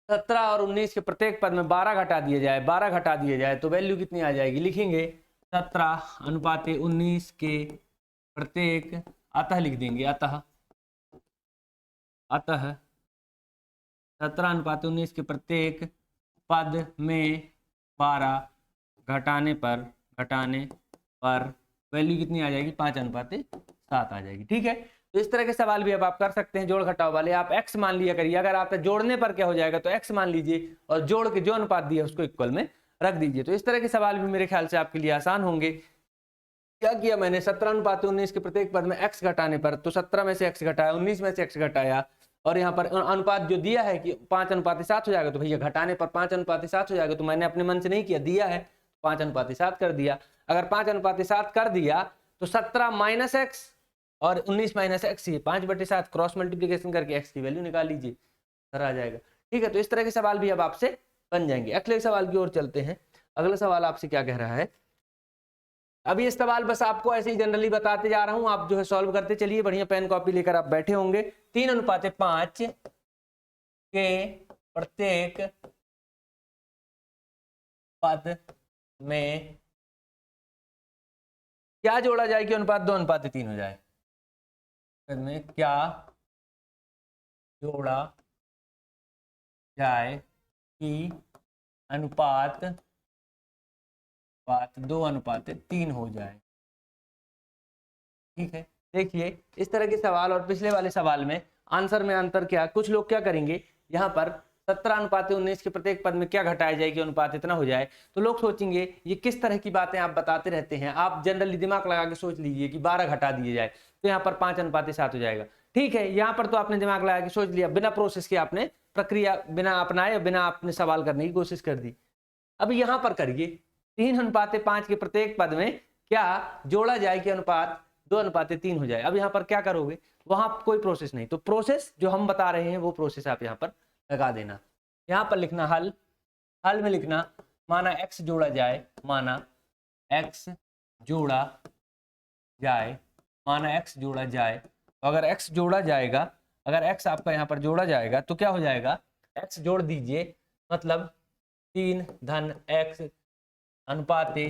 17 और 19 के प्रत्येक पद में 12 घटा दिया जाए, 12 घटा दिया जाए तो वैल्यू कितनी आ जाएगी, लिखेंगे 17 अनुपाते 19 के प्रत्येक, अतः लिख देंगे, अतः 17 अनुपाते 19 के प्रत्येक पद में 12 घटाने पर वैल्यू कितनी आ जाएगी, 5:7 आ जाएगी। ठीक है, तो इस तरह के सवाल भी अब आप कर सकते हैं जोड़ घटाव वाले। आप x मान लिया करिए, अगर आप जोड़ने पर क्या हो जाएगा तो x मान लीजिए, और जोड़ के जो अनुपात दिया उसको इक्वल में रख दीजिए। तो इस तरह के सवाल भी मेरे ख्याल से आपके लिए आसान होंगे। क्या किया मैंने, 17 अनुपात 19 के प्रत्येक पद में x घटाने पर, तो 17 में से x घटाया, 19 में से x घटाया, और यहाँ पर अनुपात जो दिया है कि 5:7 हो जाएगा, तो भैया घटाने पर 5:7 हो जाएगा। तो मैंने अपने मन से नहीं किया, दिया है 5:7 कर दिया। अगर 5:7 कर दिया तो 17 माइनस एक्स और 19 माइनस एक्स, ये 5/7 क्रॉस मल्टीप्लीकेशन करके x की वैल्यू निकाल लीजिए, सर आ जाएगा। ठीक है, तो इस तरह के सवाल भी अब आपसे बन जाएंगे। अगले सवाल की ओर चलते हैं। अगला सवाल आपसे क्या कह रहा है, अभी इस सवाल बस आपको ऐसे ही जनरली बताते जा रहा हूं, आप जो है सॉल्व करते चलिए। बढ़िया पेन कॉपी लेकर आप बैठे होंगे। 3:5 के प्रत्येक पद में क्या जोड़ा जाए कि अनुपात 2:3 हो जाए, में क्या जोड़ा जाए कि अनुपात 2:3 हो जाए। ठीक है, देखिए इस तरह के सवाल और पिछले वाले सवाल में आंसर में अंतर क्या, कुछ लोग क्या करेंगे, यहाँ पर 17:19 के प्रत्येक पद में क्या घटाया जाए कि अनुपात इतना हो जाए, तो लोग सोचेंगे ये किस तरह की बातें आप बताते रहते हैं। आप जनरली दिमाग लगा के सोच लीजिए कि 12 घटा दिए जाए तो यहाँ पर 5:7 हो जाएगा। ठीक है, यहाँ पर तो आपने दिमाग लगा के सोच लिया, बिना प्रोसेस के आपने प्रक्रिया बिना अपनाए, बिना आपने सवाल करने की कोशिश कर दी। अब यहाँ पर करिए 3:5 के प्रत्येक पद में क्या जोड़ा जाए कि अनुपात 2:3 हो जाए। अब यहाँ पर क्या करोगे, वहां कोई प्रोसेस नहीं, तो प्रोसेस जो हम बता रहे हैं वो प्रोसेस आप यहाँ पर लगा देना। यहाँ पर लिखना हल, हल में लिखना माना x जोड़ा जाए, माना x जोड़ा जाए, माना x जोड़ा जाए। तो अगर x जोड़ा जाएगा, अगर x आपका यहाँ पर जोड़ा जाएगा तो क्या हो जाएगा, x जोड़ दीजिए, मतलब 3 धन x अनुपाते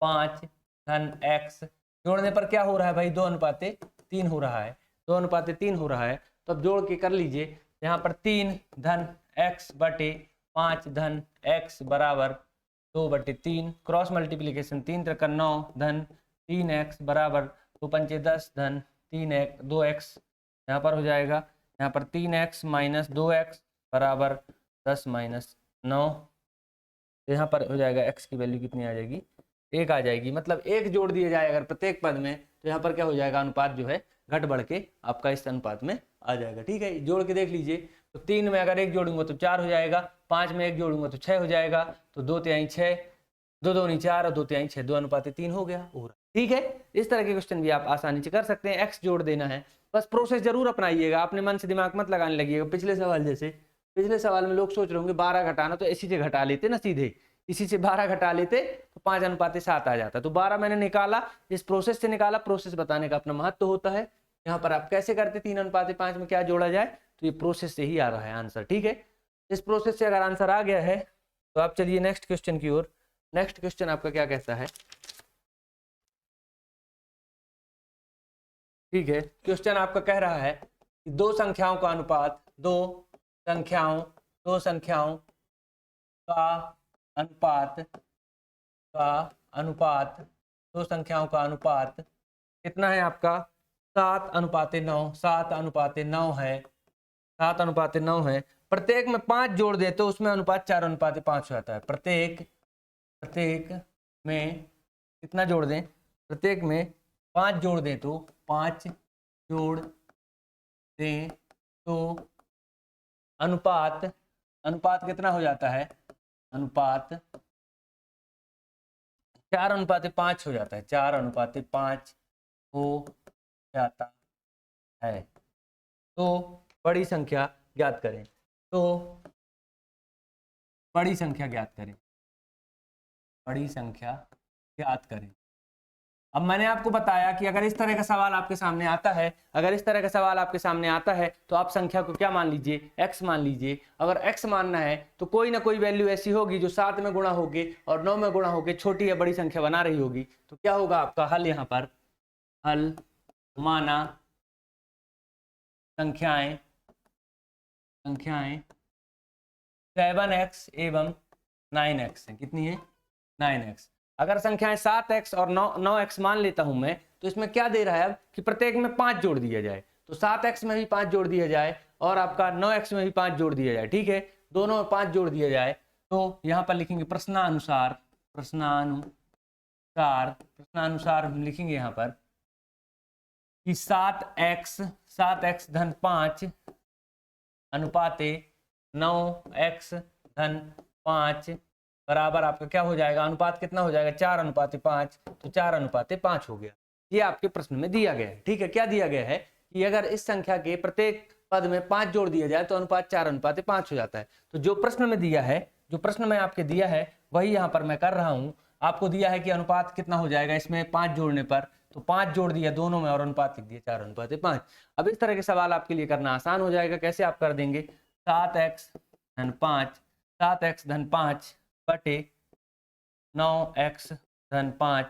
5 धन x, जोड़ने पर क्या हो रहा है भाई, 2:3 हो रहा है, 2:3 हो रहा है। तो अब जोड़ के कर लीजिए, यहाँ पर 3 धन x बटे 5 धन x बराबर 2/3, क्रॉस मल्टीप्लीकेशन 3 × 9 धन 3x बराबर 2 × 10 धन 2x, यहाँ पर हो जाएगा, यहाँ पर 3x माइनस 2x बराबर 10 माइनस 9, यहाँ पर हो जाएगा x की वैल्यू कितनी आ जाएगी, 1 आ जाएगी। मतलब 1 जोड़ दिया जाए अगर प्रत्येक पद में, तो यहाँ पर क्या हो जाएगा, अनुपात जो है घट बढ़ के आपका इस अनुपात में आ जाएगा। ठीक है, जोड़ के देख लीजिए, तो 3 में अगर 1 जोड़ूंगा तो 4 हो जाएगा, 5 में 1 जोड़ूंगा तो 6 हो जाएगा, तो 2 तिहाई 6, 2 दूनी 4 और 2 तिहाई 6, 2:3 हो गया। ठीक है, इस तरह के क्वेश्चन भी आप आसानी से कर सकते हैं। x जोड़ देना है, बस प्रोसेस जरूर अपनाइएगा, अपने मन से दिमाग मत लगाने लगिएगा। पिछले सवाल जैसे, पिछले सवाल में लोग सोच रहे होंगे 12 घटाना, तो इसी से घटा लेते ना, सीधे इसी से 12 घटा लेते तो 5:7 आ जाता। तो 12 मैंने निकाला, इस प्रोसेस से निकाला, प्रोसेस बताने का अपना महत्व होता है। यहाँ पर आप कैसे करते, 3:5 में क्या जोड़ा जाए, तो ये प्रोसेस से ही आ रहा है आंसर। ठीक है, इस प्रोसेस से अगर आंसर आ गया है तो आप चलिए नेक्स्ट क्वेश्चन की ओर। नेक्स्ट क्वेश्चन आपका क्या कहता है, ठीक है। क्वेश्चन आपका कह रहा है कि दो संख्याओं का अनुपात, दो संख्याओं का अनुपात दो संख्याओं का अनुपात कितना है आपका, 7:9। 7:9 है, 7:9 है। प्रत्येक में 5 जोड़ दे तो उसमें अनुपात 4:5 हो जाता है। प्रत्येक में कितना जोड़ दें, प्रत्येक में 5 जोड़ दें तो 5 जोड़ दें तो अनुपात कितना हो जाता है, अनुपात 4:5 हो जाता है। 4:5 हो जाता है। तो बड़ी संख्या ज्ञात करें, तो बड़ी संख्या ज्ञात करें, बड़ी संख्या ज्ञात करें। अब मैंने आपको बताया कि अगर इस तरह का सवाल आपके सामने आता है, तो आप संख्या को क्या मान लीजिए, x मान लीजिए। अगर x मानना है तो कोई ना कोई वैल्यू ऐसी होगी जो 7 में गुणा होके और 9 में गुणा होके छोटी या बड़ी संख्या बना रही होगी। तो क्या होगा आपका हल, यहाँ पर हल माना संख्याएं 7x एवं 9x है। कितनी है, 9x। अगर संख्याएं 7x और 9x मान लेता हूं मैं, तो इसमें क्या दे रहा है अब कि प्रत्येक में 5 जोड़ दिया जाए। तो 7x में भी 5 जोड़ दिया जाए और आपका 9x में भी 5 जोड़ दिया जाए। ठीक है, दोनों में 5 जोड़ दिया जाए। तो यहाँ पर लिखेंगे प्रश्नानुसार हम लिखेंगे यहाँ पर कि 7x धन 5 अनुपाते 9x धन 5 बराबर आपका क्या हो जाएगा, अनुपात कितना हो जाएगा, 4:5। तो 4:5 हो गया। ये आपके प्रश्न में दिया गया है। ठीक है, क्या दिया गया है कि अगर इस संख्या के प्रत्येक पद में 5 जोड़ दिया जाए तो अनुपात 4:5 हो जाता है। तो जो प्रश्न में दिया है, जो प्रश्न में आपके दिया है वही यहाँ पर मैं कर रहा हूँ। आपको दिया है कि अनुपात कितना हो जाएगा इसमें 5 जोड़ने पर, तो 5 जोड़ दिया दोनों में और अनुपात लिख दिया 4:5। अब इस तरह के सवाल आपके लिए करना आसान हो जाएगा। कैसे आप कर देंगे, 7x धन 5 बटे 9x धन 5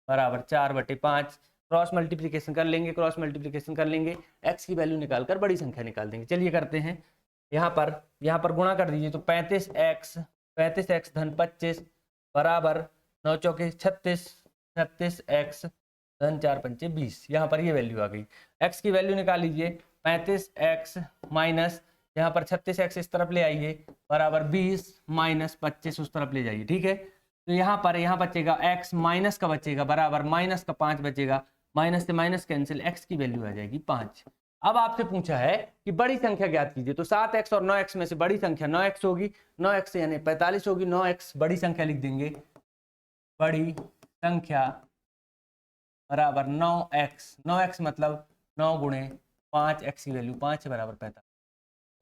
बराबर 4/5। क्रॉस मल्टीप्लिकेशन कर लेंगे, x की वैल्यू निकालकर बड़ी संख्या निकाल देंगे। चलिए करते हैं। यहाँ पर गुणा कर दीजिए तो 35x धन 25 बराबर 9 चौके 36x धन 4 पंचे 20। यहाँ पर ये वैल्यू आ गई। x की वैल्यू निकाल लीजिए, 35x माइनस यहाँ पर 36x इस तरफ ले आइए बराबर 20 माइनस 25 उस तरफ ले जाइए। ठीक है, तो यहाँ बचेगा x माइनस का बचेगा बराबर माइनस का 5 बचेगा, माइनस से माइनस कैंसिल, x की वैल्यू आ जाएगी 5। अब आपसे पूछा है कि बड़ी संख्या ज्ञात कीजिए। तो 7x और 9x में से बड़ी संख्या 9x होगी, 9x यानी 45 होगी। 9x बड़ी संख्या लिख देंगे, बड़ी संख्या बराबर 9x मतलब 9 गुणे 5, x की वैल्यू 5 बराबर 45।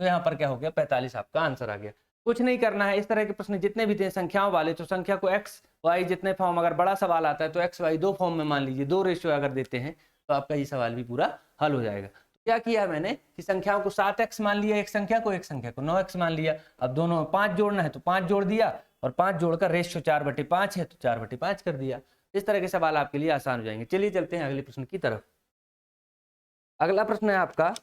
तो यहाँ पर क्या हो गया, 45 आपका आंसर आ गया। कुछ नहीं करना है। इस तरह के प्रश्न जितने भी थे संख्याओं वाले, तो संख्या को x y जितने फॉर्म, अगर बड़ा सवाल आता है तो x y 2 फॉर्म में मान लीजिए, 2 रेशियो अगर देते हैं तो आपका ये सवाल भी पूरा हल हो जाएगा। तो क्या किया मैंने कि संख्याओं को 7x मान लिया, एक संख्या को 9x मान लिया। अब दोनों में 5 जोड़ना है तो 5 जोड़ दिया और 5 जोड़कर रेशियो 4/5 है तो 4/5 कर दिया। इस तरह के सवाल आपके लिए आसान हो जाएंगे। चलिए चलते हैं अगले प्रश्न की तरफ। अगला प्रश्न है आपका,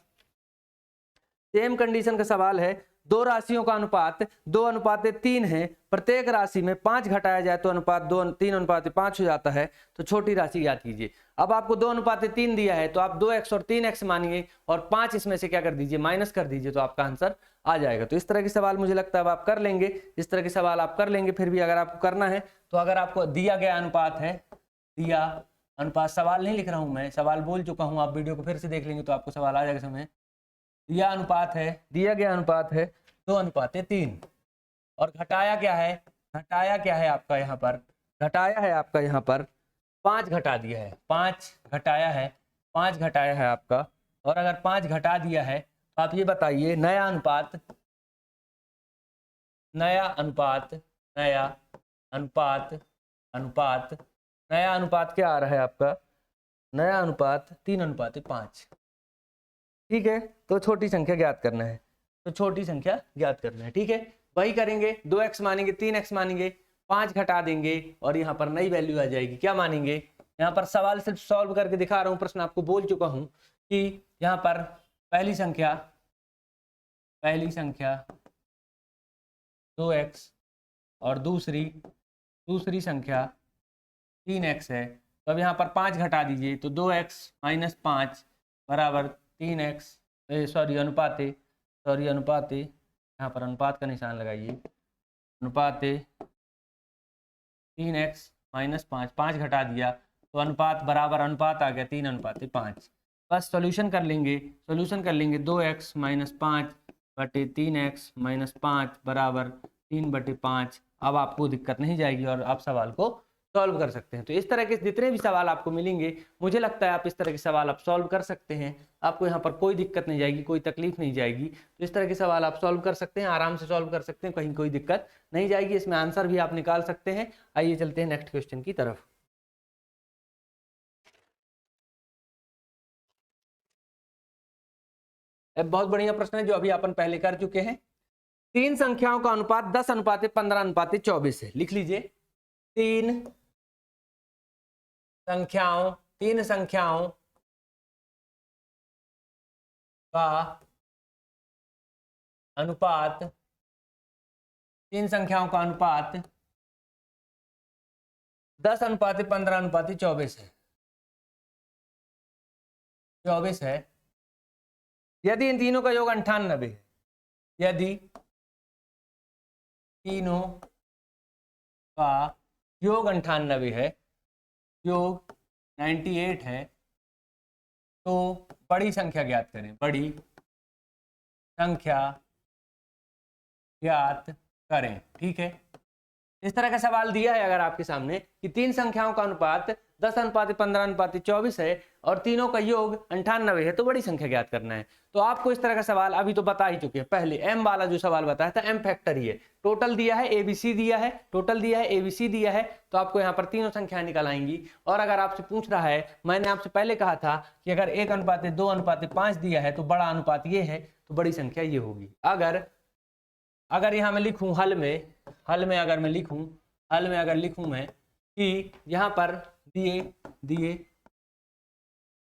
सेम कंडीशन का सवाल है। दो राशियों का अनुपात 2:3 है। प्रत्येक राशि में 5 घटाया जाए तो अनुपात 3:5 हो जाता है। तो छोटी राशि याद कीजिए। अब आपको 2:3 दिया है तो आप 2x और 3x मानिए और 5 इसमें से क्या कर दीजिए, माइनस कर दीजिए, तो आपका आंसर आ जाएगा। तो इस तरह के सवाल मुझे लगता है अब आप कर लेंगे। इस तरह के सवाल आप कर लेंगे। फिर भी अगर आपको करना है तो अगर आपको दिया गया अनुपात है, दिया अनुपात, सवाल नहीं लिख रहा हूं मैं, सवाल बोल चुका हूं, आप वीडियो को फिर से देख लेंगे तो आपको सवाल आ जाएगा समझ। दिया गया अनुपात है 2:3 और घटाया क्या है, आपका यहाँ पर, आपका यहाँ पर 5 घटा दिया है, 5 घटाया है आपका। और अगर 5 घटा दिया है तो आप ये बताइए नया अनुपात क्या आ रहा है आपका, नया अनुपात 3:5। ठीक है, तो छोटी संख्या ज्ञात करना है, ठीक है। वही करेंगे, 2x मानेंगे, 3x मानेंगे, 5 घटा देंगे और यहाँ पर नई वैल्यू आ जाएगी। क्या मानेंगे, यहाँ पर सवाल सिर्फ सॉल्व करके दिखा रहा हूँ, प्रश्न आपको बोल चुका हूँ कि यहाँ पर पहली संख्या 2x और दूसरी संख्या 3x है। तो अब यहाँ पर 5 घटा दीजिए, तो 2x माइनस 5 बराबर 3x, अनुपाते यहाँ पर अनुपात का निशान लगाइए, अनुपाते 3x माइनस 5, 5 घटा दिया तो अनुपात बराबर अनुपात आ गया 3:5। बस सॉल्यूशन कर लेंगे 2x माइनस 5 बटे 3x माइनस 5 बराबर 3/5। अब आपको दिक्कत नहीं जाएगी और आप सवाल को सॉल्व कर सकते हैं। तो इस तरह के जितने भी सवाल आपको मिलेंगे, मुझे लगता है आप इस तरह के सवाल आप सॉल्व कर सकते हैं। आपको यहाँ पर कोई दिक्कत नहीं जाएगी, कोई तकलीफ नहीं जाएगी। तो इस तरह के सवाल आप सॉल्व कर सकते हैं, आराम से सॉल्व कर सकते हैं, कहीं कोई दिक्कत नहीं जाएगी। इसमें आंसर भी आप निकाल सकते हैं। आइए चलते हैं नेक्स्ट क्वेश्चन की तरफ। बहुत बढ़िया प्रश्न है जो अभी अपन पहले कर चुके हैं। 3 संख्याओं का अनुपात 10:15:24 है। लिख लीजिए, 3 संख्याओं का अनुपात 10:15:24 है। 24 है। यदि इन तीनों का योग 98 है, यदि तीनों का योग 98 है, योग 98 है, तो बड़ी संख्या ज्ञात करें। बड़ी संख्या ज्ञात करें। ठीक है, इस तरह का सवाल दिया है अगर आपके सामने कि 3 संख्याओं का अनुपात 10:15:24 है और तीनों का योग 98 है, तो बड़ी संख्या ज्ञात करना है। तो आपको इस तरह का सवाल अभी तो बता ही चुके हैं। पहले m वाला जो सवाल बताया था, m फैक्टर ही है। टोटल दिया है ABC दिया है, ABC दिया है, तो आपको यहाँ पर तीनों संख्याएं निकल आएंगी। और अगर आपसे पूछ रहा है, मैंने आपसे पहले कहा था कि अगर 1:2:5 दिया है तो बड़ा अनुपात ये है, तो बड़ी संख्या ये होगी। अगर यहाँ मैं लिखूं हल में अगर लिखूं मैं कि यहाँ पर दिए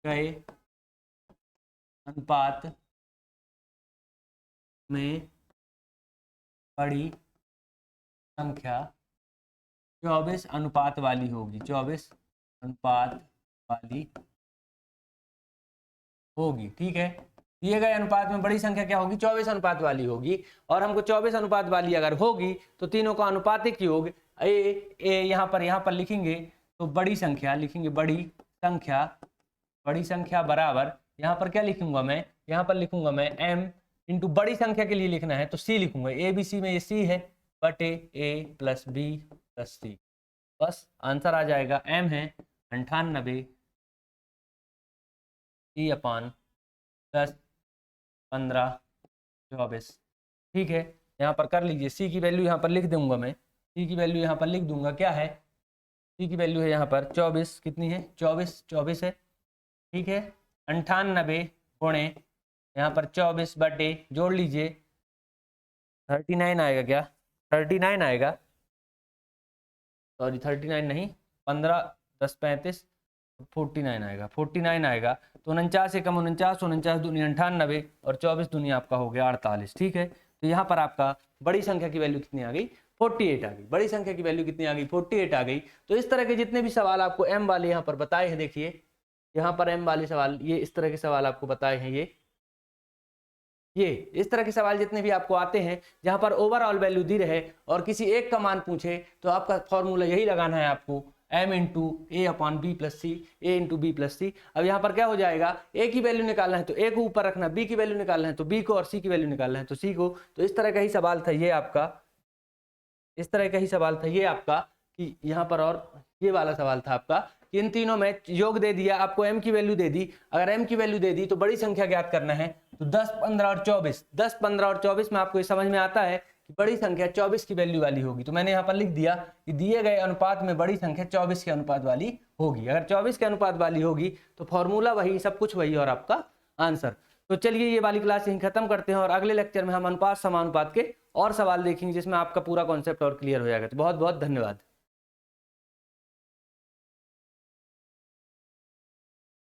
गए अनुपात में बड़ी संख्या 24 अनुपात वाली होगी, 24 अनुपात वाली होगी। ठीक है, दिए गए अनुपात में बड़ी संख्या क्या होगी, 24 अनुपात वाली होगी। और हमको 24 अनुपात वाली अगर होगी तो तीनों का अनुपातिक योग यहाँ पर लिखेंगे तो बड़ी संख्या लिखेंगे, बड़ी संख्या बराबर यहाँ पर क्या लिखूंगा मैं, यहाँ पर लिखूंगा मैं m इंटू बड़ी संख्या के लिए लिखना है तो c लिखूंगा। ABC में ये c है बटे a plus b plus c। बस आंसर आ जाएगा, m है 98 10:15:24। ठीक है, यहाँ पर कर लीजिए। c की वैल्यू यहाँ पर लिख दूंगा मैं, क्या है, c की वैल्यू है यहाँ पर 24। कितनी है, 24 है। ठीक है, 98 गुणे यहाँ पर 24 बटे, जोड़ लीजिए 39 आएगा क्या, 39 आएगा, सॉरी 39 नहीं, 15 10 35 49 आएगा, 49 आएगा। तो 49 से कम 49, 49 दूनी 98 और 24 दूनी आपका हो गया 48। ठीक है, तो यहाँ पर आपका बड़ी संख्या की वैल्यू कितनी आ गई, 48 आ गई। बड़ी संख्या की वैल्यू कितनी आ गई, 48 आ गई। तो इस तरह के जितने भी सवाल आपको m वाले यहाँ पर बताए हैं, देखिए यहाँ पर m वाले सवाल, ये इस तरह के सवाल आपको बताए हैं, ये इस तरह के सवाल जितने भी आपको आते हैं जहां पर ओवरऑल वैल्यू दी रहे और किसी एक का मान पूछे, तो आपका फॉर्मूला यही लगाना है आपको, m इंटू ए अपॉन बी प्लस सी, ए इंटू बी प्लस सी। अब यहाँ पर क्या हो जाएगा, a की वैल्यू निकालना है तो a को ऊपर रखना, b की वैल्यू निकालना है तो b को, और c की वैल्यू निकालना है तो c को। तो इस तरह का ही सवाल था ये आपका, कि यहाँ पर, और ये वाला सवाल था आपका कि इन तीनों में योग दे दिया, आपको m की वैल्यू दे दी। अगर m की वैल्यू दे दी तो बड़ी संख्या ज्ञात करना है। तो 10, 15 और 24, 10, 15 और 24 में आपको ये समझ में आता है कि बड़ी संख्या 24 की वैल्यू वाली होगी। तो मैंने यहाँ पर लिख दिया कि दिए गए अनुपात में बड़ी संख्या 24 के अनुपात वाली होगी। अगर 24 के अनुपात वाली होगी तो फॉर्मूला वही, सब कुछ वही और आपका आंसर। तो चलिए ये वाली क्लास यहीं खत्म करते हैं और अगले लेक्चर में हम अनुपात समानुपात के और सवाल देखेंगे जिसमें आपका पूरा कॉन्सेप्ट और क्लियर हो जाएगा। तो बहुत बहुत धन्यवाद।